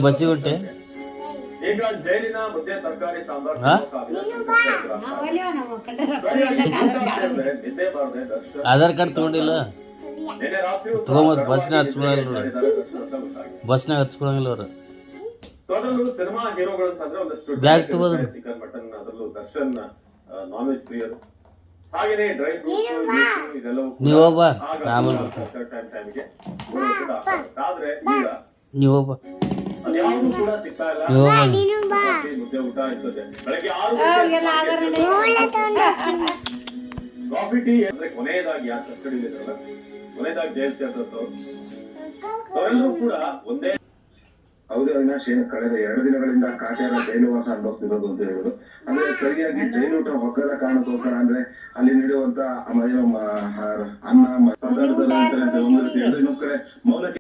ಬಸ್ಸಿಗೆ ಹೊಂಟೆ ಈಗ ಜೈಲಿನ ಮಧ್ಯೆ ತರಕಾರಿ ಸಾಂಬಾರ್ ಆಧಾರ್ ಕಾರ್ಡ್ ತಗೊಂಡಿಲ್ಲ ತಗೊಂಬದ್ ಬಸ್ನಾಗ ಹಚ್ಕೊಳಲ್ಲ ನೋಡ ಬಸ್ನಾಗ ಹಚ್ಕೊಳಂಗಿಲ್ಲ ಅವ್ರು ಸಿನಿಮಾ ಹೀರೋಗಳು ಅಂತಂದ್ರೆ ಒಂದಷ್ಟು ಬ್ಯಾಗ್ ತಗೋದು ಚಿಕನ್ ಮಟನ್ ಅದರಲ್ಲೂ ದರ್ಶನ್ ನಾನ್ ವೆಜ್ ಪ್ರಿಯರು ಹಾಗೇನೆ ಡ್ರೈ ಫ್ರೂಟ್ಸ್ ಇದೆಲ್ಲವೂ ನೀವೊಬ್ಬ ಆಮೇಲೆ ಆದ್ರೆ ಈಗ ನೀವೊಬ್ಬ ಅದ್ಯಾವುದು ಕೂಡ ಸಿಗ್ತಾ ಇಲ್ಲ ಮುದ್ದೆ ಊಟ ಇರ್ತದೆ ಬೆಳಗ್ಗೆ 6 ಕಾಫಿ ಟೀ ಅಂದ್ರೆ ಕೊನೆಯದಾಗಿ ಯಾರು ಕಸ್ಟಡಿ ಇದ್ರಲ್ಲ ಕೊನೆಯದಾಗಿ ಜೈಲ್ ಸೇರ್ತದ್ದು ಅವರೆಲ್ಲರೂ ಕೂಡ ಒಂದೇ. ಹೌದು ಅವಿನಾಶ್, ಏನು ಕಳೆದ 2 ದಿನಗಳಿಂದ ಕಾಟ್ಯಾರ ಜೈಲುವಾಸ ಅನುಭವಿಸಿರೋದು ಅಂತ ಹೇಳುದು ಅಂದ್ರೆ ಸರಿಯಾಗಿ ಜೈಲೂಟ ಹೊಕ್ಕದ ಕಾರಣಕ್ಕೋಸ್ಕರ ಅಂದ್ರೆ ಅಲ್ಲಿ ನೀಡುವಂತ ಅನ್ನ ಇನ್ನೊಂದ್ ಕಡೆ ಮೌನ